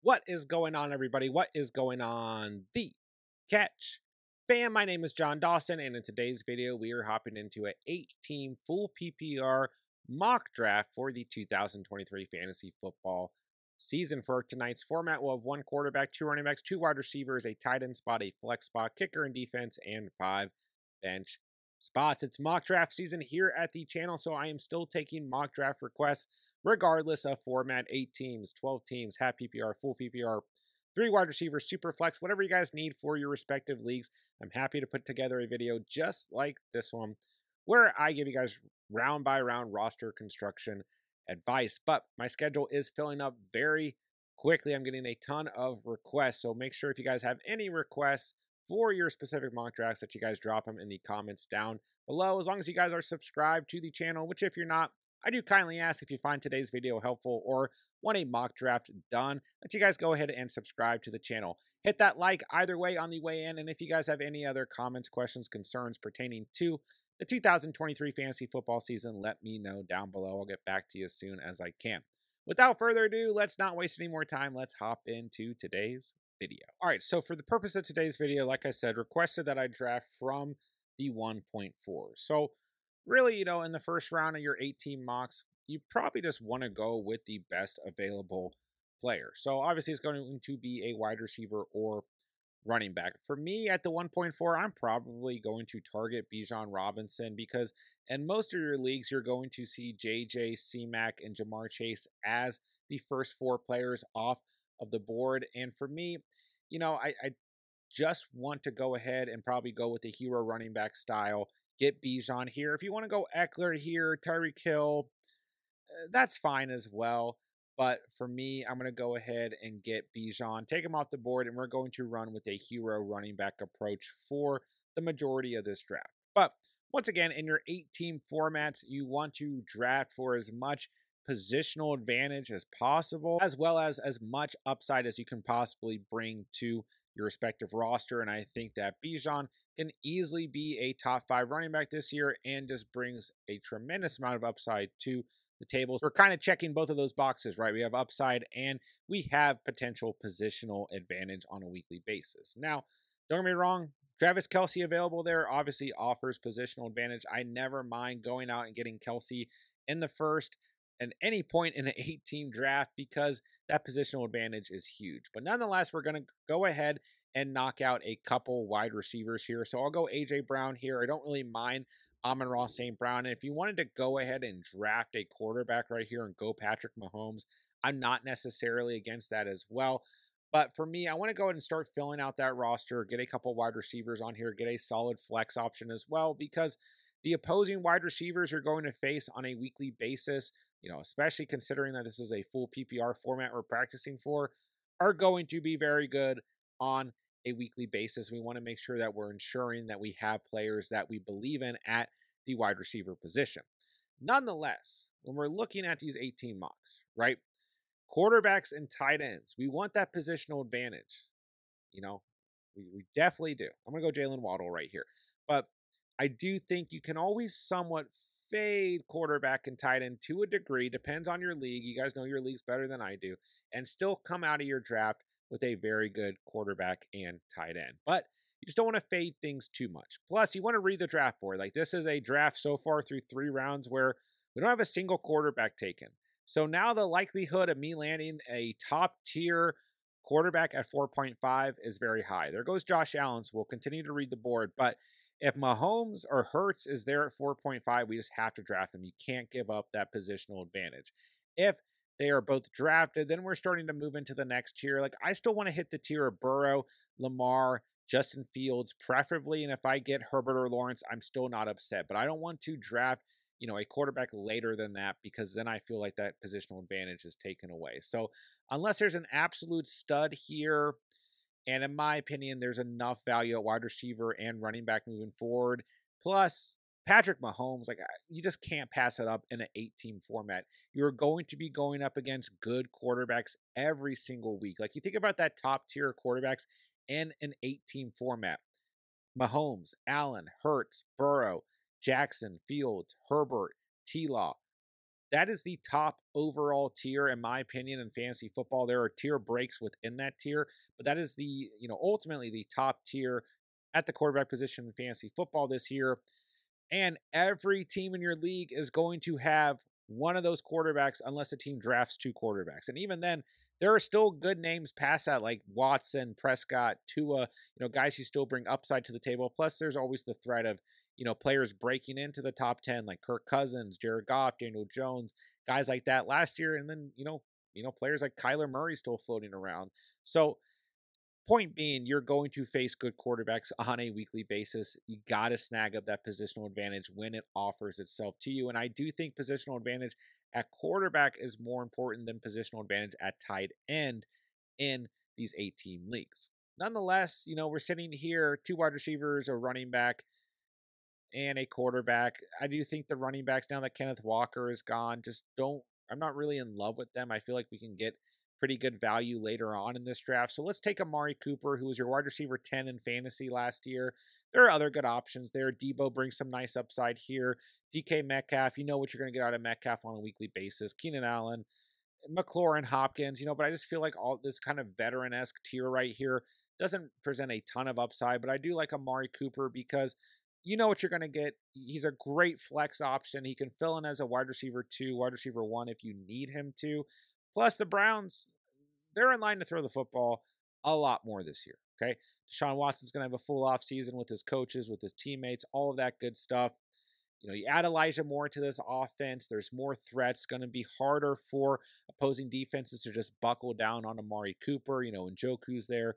What is going on, everybody? What is going on? The Catch fam, my name is John Dawson, and in today's video, we are hopping into an 8-team full PPR mock draft for the 2023 fantasy football season. For tonight's format, we'll have one quarterback, two running backs, two wide receivers, a tight end spot, a flex spot, kicker and defense, and 5 bench spots. It's mock draft season here at the channel, so I am still taking mock draft requests regardless of format. 8 teams, 12 teams, half PPR, full PPR, 3 wide receivers, super flex, whatever you guys need for your respective leagues. I'm happy to put together a video just like this one where I give you guys round by round roster construction advice. But my schedule is filling up very quickly. I'm getting a ton of requests, so make sure if you guys have any requests for your specific mock drafts that you guys drop them in the comments down below. As long as you guys are subscribed to the channel, which if you're not, I do kindly ask if you find today's video helpful or want a mock draft done, that you guys go ahead and subscribe to the channel. Hit that like either way on the way in, and if you guys have any other comments, questions, concerns pertaining to the 2023 fantasy football season, let me know down below. I'll get back to you as soon as I can. Without further ado, let's not waste any more time. Let's hop into today's video. All right, so for the purpose of today's video, like I said, requested that I draft from the 1.4. So really, in the first round of your 18 mocks, you probably just want to go with the best available player. So obviously it's going to be a wide receiver or running back. For me at the 1.4, I'm probably going to target Bijan Robinson because in most of your leagues, you're going to see JJ, C-Mac, and Jamar Chase as the first 4 players off of the board. And for me, I just want to go ahead and probably go with the hero running back style. Get Bijan here. If you want to go Eckler here, Tyreek Hill, that's fine as well. But for me, I'm going to go ahead and get Bijan, take him off the board, and we're going to run with a hero running back approach for the majority of this draft. But once again, in your 8-team formats, you want to draft for as much positional advantage as possible, as well as much upside as you can possibly bring to your respective roster. And I think that Bijan can easily be a top 5 running back this year and just brings a tremendous amount of upside to the tables. We're kind of checking both of those boxes, right? We have upside and we have potential positional advantage on a weekly basis. Now, don't get me wrong, Travis Kelce available there obviously offers positional advantage. I never mind going out and getting Kelce in the first at any point in an 8-team draft because that positional advantage is huge. But nonetheless, we're going to go ahead and knock out a couple wide receivers here. So I'll go A.J. Brown here. I don't really mind Amon-Ra St. Brown. And if you wanted to go ahead and draft a quarterback right here and go Patrick Mahomes, I'm not necessarily against that as well. But for me, I want to go ahead and start filling out that roster, get a couple wide receivers on here, get a solid flex option as well, because the opposing wide receivers you're going to face on a weekly basis, especially considering that this is a full PPR format we're practicing for, are going to be very good on a weekly basis. We want to make sure that we're ensuring that we have players that we believe in at the wide receiver position. Nonetheless, when we're looking at these 18 mocks, right? Quarterbacks and tight ends, we want that positional advantage. We definitely do. I'm going to go Jalen Waddle right here. But I do think you can always somewhat fade quarterback and tight end to a degree. Depends on your league. You guys know your leagues better than I do. And still come out of your draft with a very good quarterback and tight end. But you just don't want to fade things too much. Plus, you want to read the draft board. Like, this is a draft so far through 3 rounds where we don't have a single quarterback taken. So now the likelihood of me landing a top tier quarterback at 4.5 is very high. There goes Josh Allen. So we'll continue to read the board. But if Mahomes or Hurts is there at 4.5, we just have to draft them. You can't give up that positional advantage. If they are both drafted, then we're starting to move into the next tier. Like, I still want to hit the tier of Burrow, Lamar, Justin Fields, preferably. And if I get Herbert or Lawrence, I'm still not upset. But I don't want to draft, a quarterback later than that, because then I feel like that positional advantage is taken away. So unless there's an absolute stud here, and in my opinion, there's enough value at wide receiver and running back moving forward. Plus, Patrick Mahomes, you just can't pass it up in an 8-team format. You're going to be going up against good quarterbacks every single week. Like, you think about that top tier quarterbacks in an 8-team format. Mahomes, Allen, Hurts, Burrow, Jackson, Fields, Herbert, T-Law. that is the top overall tier, in my opinion, in fantasy football. There are tier breaks within that tier, but that is the, ultimately the top tier at the quarterback position in fantasy football this year. And every team in your league is going to have one of those quarterbacks unless a team drafts two quarterbacks. And even then, there are still good names past that, like Watson, Prescott, Tua, guys who still bring upside to the table. Plus, there's always the threat of, players breaking into the top 10, like Kirk Cousins, Jared Goff, Daniel Jones, guys like that last year. And then, players like Kyler Murray still floating around. So point being, you're going to face good quarterbacks on a weekly basis. You got to snag up that positional advantage when it offers itself to you. And I do think positional advantage at quarterback is more important than positional advantage at tight end in these 8-team leagues. Nonetheless, we're sitting here, two wide receivers, a running back, and a quarterback. I do think the running backs, now that Kenneth Walker is gone, I'm not really in love with them. I feel like we can get pretty good value later on in this draft. So let's take Amari Cooper, who was your wide receiver 10 in fantasy last year. There are other good options there. Debo brings some nice upside here. DK Metcalf, you know what you're going to get out of Metcalf on a weekly basis. Keenan Allen, McLaurin, Hopkins, but I just feel like all this kind of veteran-esque tier right here doesn't present a ton of upside, but I do like Amari Cooper because you know what you're going to get. He's a great flex option. He can fill in as a wide receiver 2, wide receiver 1 if you need him to. Plus, the Browns, they're in line to throw the football a lot more this year, okay? Deshaun Watson's going to have a full offseason with his coaches, with his teammates, all of that good stuff. You add Elijah Moore to this offense, there's more threats. Going to be harder for opposing defenses to just buckle down on Amari Cooper. Njoku's there.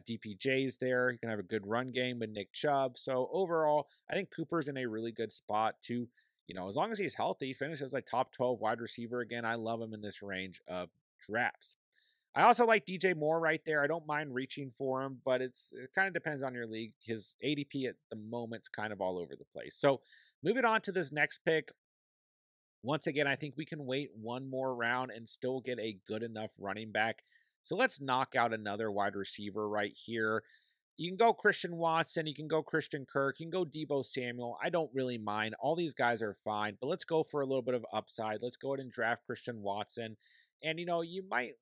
DPJ's there. You can have a good run game with Nick Chubb. So overall, I think Cooper's in a really good spot to, as long as he's healthy, finish as like top 12 wide receiver again. I love him in this range of drafts. I also like DJ Moore right there. I don't mind reaching for him, but it kind of depends on your league. His ADP at the moment's kind of all over the place. So moving on to this next pick. Once again, I think we can wait one more round and still get a good enough running back. So let's knock out another wide receiver right here. You can go Christian Watson. You can go Christian Kirk. You can go Debo Samuel. I don't really mind. All these guys are fine, but let's go for a little bit of upside. Let's go ahead and draft Christian Watson. And, you might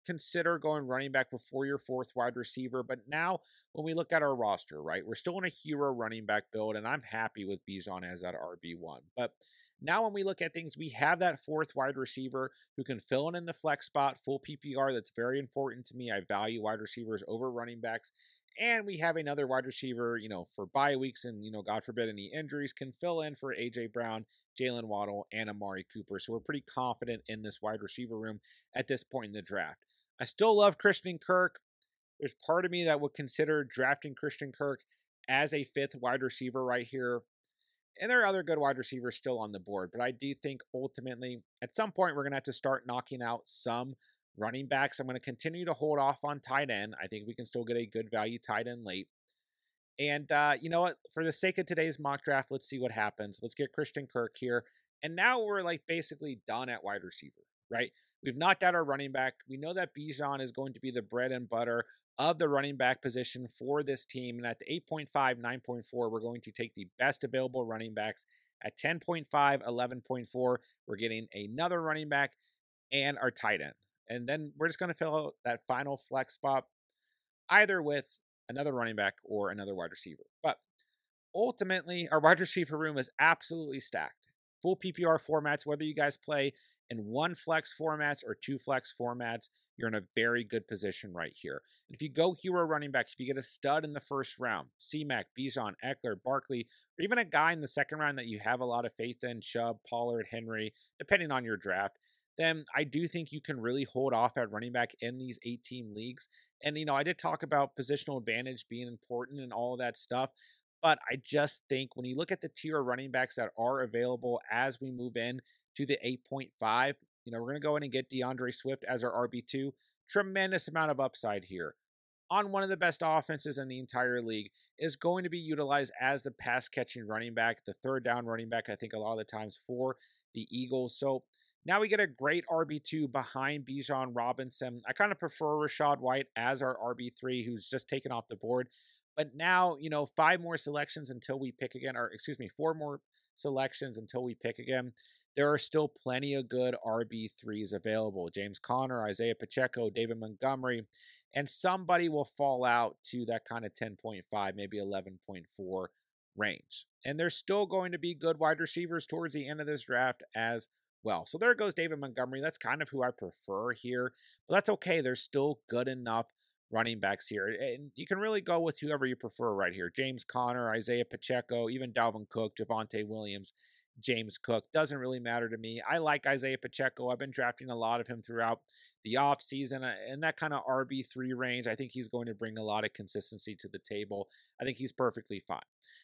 consider going running back before your fourth wide receiver. But now when we look at our roster, right, we're still in a hero running back build, and I'm happy with Bijan as that RB1. But now when we look at things, we have that fourth wide receiver who can fill in the flex spot, full PPR. That's very important to me. I value wide receivers over running backs. And we have another wide receiver, for bye weeks and, God forbid any injuries, can fill in for A.J. Brown, Jalen Waddle, and Amari Cooper. So we're pretty confident in this wide receiver room at this point in the draft. I still love Christian Kirk. There's part of me that would consider drafting Christian Kirk as a fifth wide receiver right here. And there are other good wide receivers still on the board. But I do think ultimately, at some point, we're going to have to start knocking out some running backs. I'm going to continue to hold off on tight end. I think we can still get a good value tight end late. And you know what? For the sake of today's mock draft, let's see what happens. Let's get Christian Kirk here. And now we're like basically done at wide receiver, right? We've knocked out our running back. We know that Bijan is going to be the bread and butter of the running back position for this team. And at the 8.5, 9.4, we're going to take the best available running backs. At 10.5, 11.4, we're getting another running back and our tight end. And then we're just going to fill out that final flex spot either with another running back or another wide receiver. But ultimately, our wide receiver room is absolutely stacked. Full PPR formats, whether you guys play in one flex formats or two flex formats, you're in a very good position right here. And if you go hero running back, if you get a stud in the first round, C-Mac, Bijan, Eckler, Barkley, or even a guy in the second round that you have a lot of faith in, Chubb, Pollard, Henry, depending on your draft, then I do think you can really hold off at running back in these 8-team leagues. And, I did talk about positional advantage being important and all of that stuff. But I just think when you look at the tier of running backs that are available as we move in to the 8.5, we're going to go in and get DeAndre Swift as our RB2. Tremendous amount of upside here. On one of the best offenses in the entire league, is going to be utilized as the pass catching running back, the third down running back, I think a lot of the times for the Eagles. So now we get a great RB2 behind Bijan Robinson. I kind of prefer Rachaad White as our RB3, who's just taken off the board. But now, 5 more selections until we pick again, or excuse me, 4 more selections until we pick again. there are still plenty of good RB3s available. James Conner, Isaiah Pacheco, David Montgomery, and somebody will fall out to that kind of 10.5, maybe 11.4 range. And there's still going to be good wide receivers towards the end of this draft as well. So there goes David Montgomery. That's kind of who I prefer here, but that's okay. There's still good enough running backs here. And you can really go with whoever you prefer right here. James Conner, Isaiah Pacheco, even Dalvin Cook, Javonte Williams, James Cook. Doesn't really matter to me. I like Isaiah Pacheco. I've been drafting a lot of him throughout the offseason. In that kind of RB3 range, I think he's going to bring a lot of consistency to the table. I think he's perfectly fine.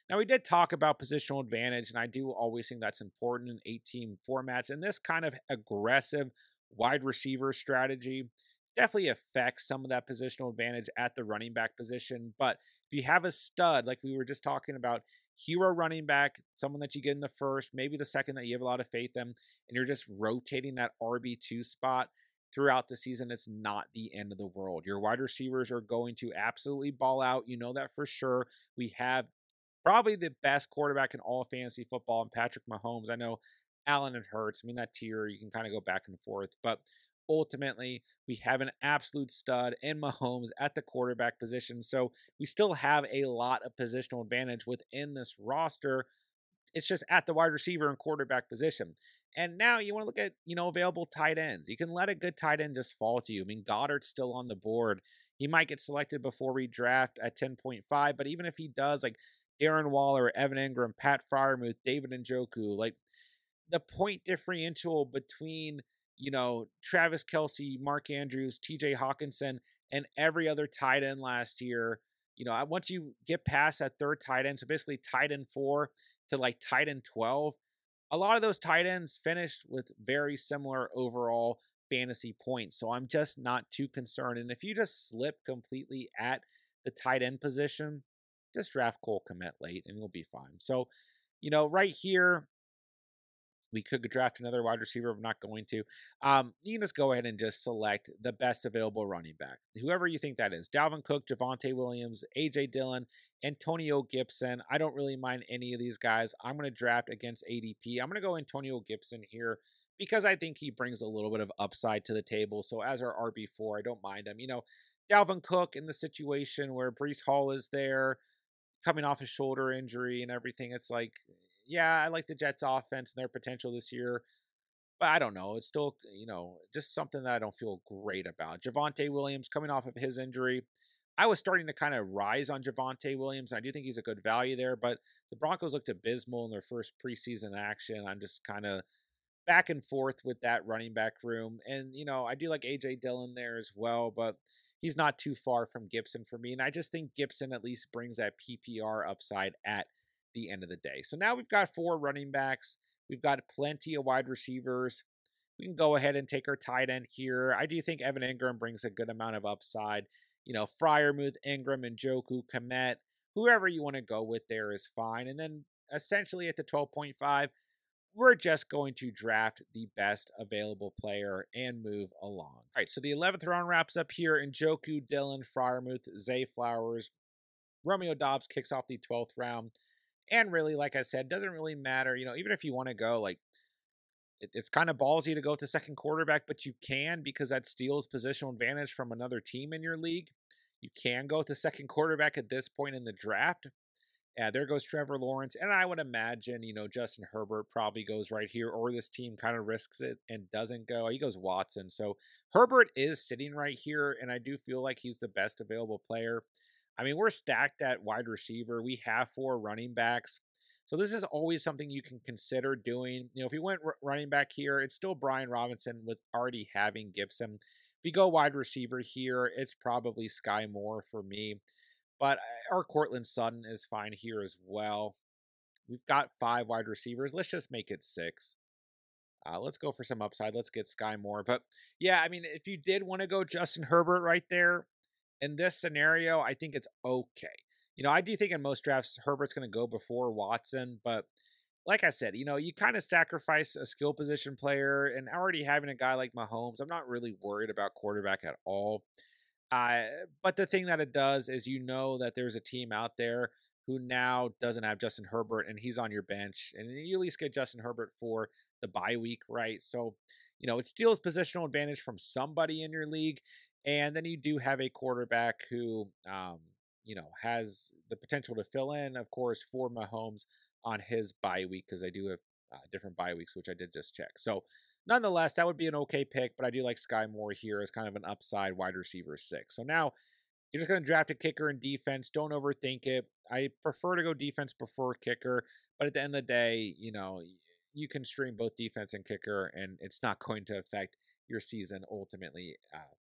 Now, we did talk about positional advantage, and I do always think that's important in 8-team formats. And this kind of aggressive wide receiver strategy definitely affects some of that positional advantage at the running back position. But if you have a stud, like we were just talking about, hero running back, someone that you get in the first, maybe the second that you have a lot of faith in, and you're just rotating that RB2 spot throughout the season, it's not the end of the world. Your wide receivers are going to absolutely ball out. You know that for sure. We have probably the best quarterback in all of fantasy football, and Patrick Mahomes. I know Allen and Hurts. I mean, that tier, you can kind of go back and forth. But ultimately, we have an absolute stud in Mahomes at the quarterback position. So we still have a lot of positional advantage within this roster. It's just at the wide receiver and quarterback position. And now you want to look at, available tight ends. You can let a good tight end just fall to you. I mean, Goddard's still on the board. He might get selected before we draft at 10.5, but even if he does, like Darren Waller, Evan Ingram, Pat Fryermuth, David Njoku, like the point differential between, Travis Kelsey, Mark Andrews, TJ Hawkinson, and every other tight end last year, once you get past that third tight end, so basically tight end 4 to like tight end 12, a lot of those tight ends finished with very similar overall fantasy points. So I'm just not too concerned. And if you just slip completely at the tight end position, just draft Cole Kmet late and you'll be fine. So, right here, we could draft another wide receiver. I'm not going to. You can just go ahead and just select the best available running back, whoever you think that is. Dalvin Cook, Javonte Williams, AJ Dillon, Antonio Gibson. I don't really mind any of these guys. I'm going to draft against ADP. I'm going to go Antonio Gibson here because I think he brings a little bit of upside to the table. So as our RB4, I don't mind him. Dalvin Cook in the situation where Brees Hall is there, coming off a shoulder injury and everything. It's like, yeah, I like the Jets offense and their potential this year, but I don't know. It's still, just something that I don't feel great about. Javonte Williams coming off of his injury. I was starting to kind of rise on Javonte Williams. I do think he's a good value there, but the Broncos looked abysmal in their first preseason action. I'm just kind of back and forth with that running back room. And, I do like AJ Dillon there as well, but he's not too far from Gibson for me. And I just think Gibson at least brings that PPR upside at the end of the day. So now we've got 4 running backs. We've got plenty of wide receivers. We can go ahead and take our tight end here. I do think Evan Ingram brings a good amount of upside. Fryermuth, Ingram, and Njoku, Komet, whoever you want to go with there is fine. And then essentially at the 12.5, we're just going to draft the best available player and move along. All right, so the 11th round wraps up here. Njoku, Dillon, Fryermuth, Zay Flowers, Romeo Dobbs kicks off the 12th round. And really, like I said, doesn't really matter. Even if you want to go, like, it's kind of ballsy to go with the second quarterback, but you can because that steals positional advantage from another team in your league. You can go with the second quarterback at this point in the draft. Yeah, there goes Trevor Lawrence. And I would imagine, Justin Herbert probably goes right here, or this team kind of risks it and doesn't go. He goes Watson. So Herbert is sitting right here, and I do feel like he's the best available player. I mean, we're stacked at wide receiver. We have 4 running backs. So this is always something you can consider doing. If you went running back here, it's still Brian Robinson with already having Gibson. If you go wide receiver here, it's probably Sky Moore for me. But our Cortland Sutton is fine here as well. We've got 5 wide receivers. Let's just make it 6. Let's go for some upside. Let's get Sky Moore. But yeah, I mean, if you did want to go Justin Herbert right there, in this scenario, I think it's okay. I do think in most drafts, Herbert's going to go before Watson. But like I said, you kind of sacrifice a skill position player, and already having a guy like Mahomes, I'm not really worried about quarterback at all. But the thing that it does is that there's a team out there who now doesn't have Justin Herbert, and he's on your bench. And you at least get Justin Herbert for the bye week, right? So, it steals positional advantage from somebody in your league. And then you do have a quarterback who, has the potential to fill in, of course, for Mahomes on his bye week because I do have different bye weeks, which I did just check. So, nonetheless, that would be an okay pick, but I do like Sky Moore here as kind of an upside wide receiver 6. So now you're just going to draft a kicker in defense. Don't overthink it. I prefer to go defense before kicker, but at the end of the day, you can stream both defense and kicker, and it's not going to affect your season ultimately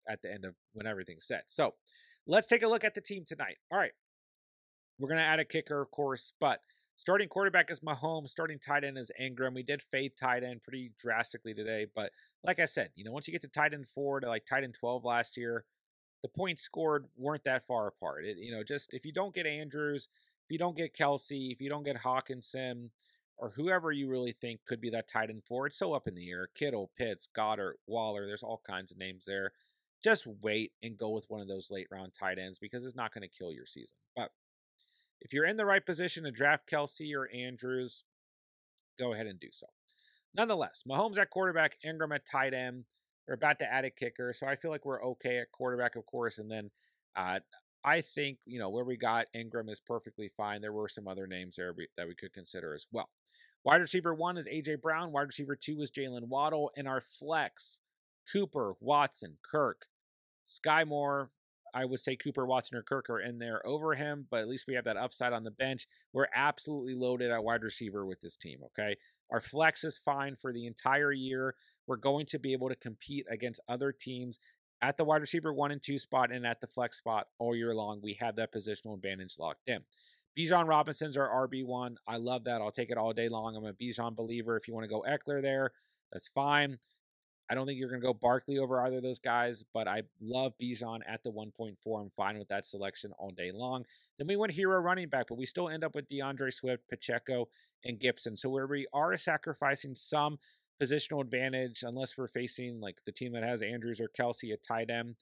at the end of when everything's set. So let's take a look at the team tonight. All right. We're going to add a kicker, of course, but starting quarterback is Mahomes. Starting tight end is Ingram. We did fade tight end pretty drastically today, but like I said, once you get to tight end 4 to like tight end 12 last year, the points scored weren't that far apart. Just if you don't get Andrews, if you don't get Kelsey, if you don't get Hawkinson, or whoever you really think could be that tight end 4, it's so up in the air. Kittle, Pitts, Goddard, Waller, there's all kinds of names there. Just wait and go with one of those late round tight ends because it's not going to kill your season. But if you're in the right position to draft Kelsey or Andrews, go ahead and do so. Nonetheless, Mahomes at quarterback, Ingram at tight end. We're about to add a kicker, so I feel like we're okay at quarterback, of course. And then I think, where we got Ingram is perfectly fine. There were some other names there that we could consider as well. Wide receiver 1 is A.J. Brown. Wide receiver 2 is Jalen Waddle. And our flex, Cooper, Watson, Kirk, Sky Moore. I would say Cooper, Watson, or Kirk are in there over him, but at least we have that upside on the bench. We're absolutely loaded at wide receiver with this team, okay? Our flex is fine for the entire year. We're going to be able to compete against other teams at the wide receiver 1 and 2 spot and at the flex spot all year long. We have that positional advantage locked in. Bijan Robinson's our RB1. I love that. I'll take it all day long. I'm a Bijan believer. If you want to go Eckler there, that's fine. I don't think you're going to go Barkley over either of those guys, but I love Bijan at the 1.4. I'm fine with that selection all day long. Then we went hero running back, but we still end up with DeAndre Swift, Pacheco, and Gibson. So where we are sacrificing some positional advantage, unless we're facing like the team that has Andrews or Kelsey at tight end,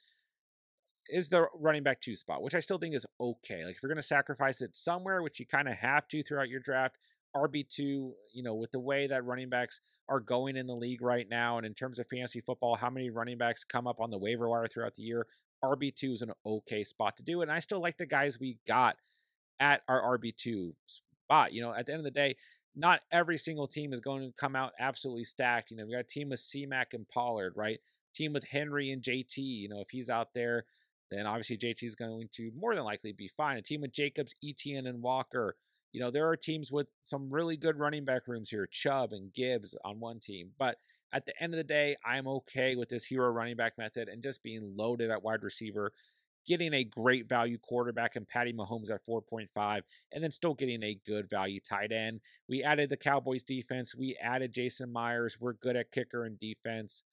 is the running back 2 spot, which I still think is okay. Like if you're going to sacrifice it somewhere, which you kind of have to throughout your draft, RB2, with the way that running backs are going in the league right now, and in terms of fantasy football, how many running backs come up on the waiver wire throughout the year, RB2 is an okay spot to do it. And I still like the guys we got at our RB2 spot. At the end of the day, not every single team is going to come out absolutely stacked. We got a team with C-Mac and Pollard, right? Team with Henry and JT. If he's out there, then obviously JT is going to more than likely be fine. A team with Jacobs, Etienne, and Walker. There are teams with some really good running back rooms here, Chubb and Gibbs on one team. But at the end of the day, I'm okay with this hero running back method and just being loaded at wide receiver, getting a great value quarterback and Patty Mahomes at 4.5, and then still getting a good value tight end. We added the Cowboys defense. We added Jason Myers. We're good at kicker and defense.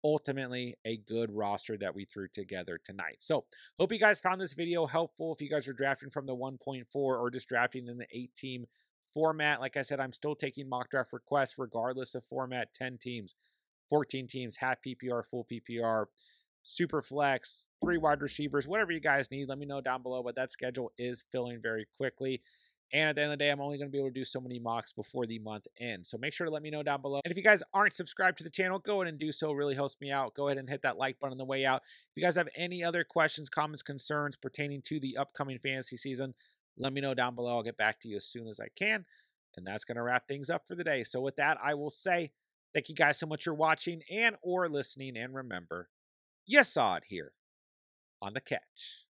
Ultimately, a good roster that we threw together tonight. So, hope you guys found this video helpful. If you guys are drafting from the 1.4 or just drafting in the 8-team format, like I said, I'm still taking mock draft requests regardless of format. 10 teams, 14 teams, half PPR, full PPR, super flex, 3 wide receivers, whatever you guys need. Let me know down below, but that schedule is filling very quickly. And at the end of the day, I'm only going to be able to do so many mocks before the month ends. So make sure to let me know down below. And if you guys aren't subscribed to the channel, go ahead and do so. It really helps me out. Go ahead and hit that like button on the way out. If you guys have any other questions, comments, concerns pertaining to the upcoming fantasy season, let me know down below. I'll get back to you as soon as I can. And that's going to wrap things up for the day. So with that, I will say thank you guys so much for watching and or listening. And remember, you saw it here on The Catch.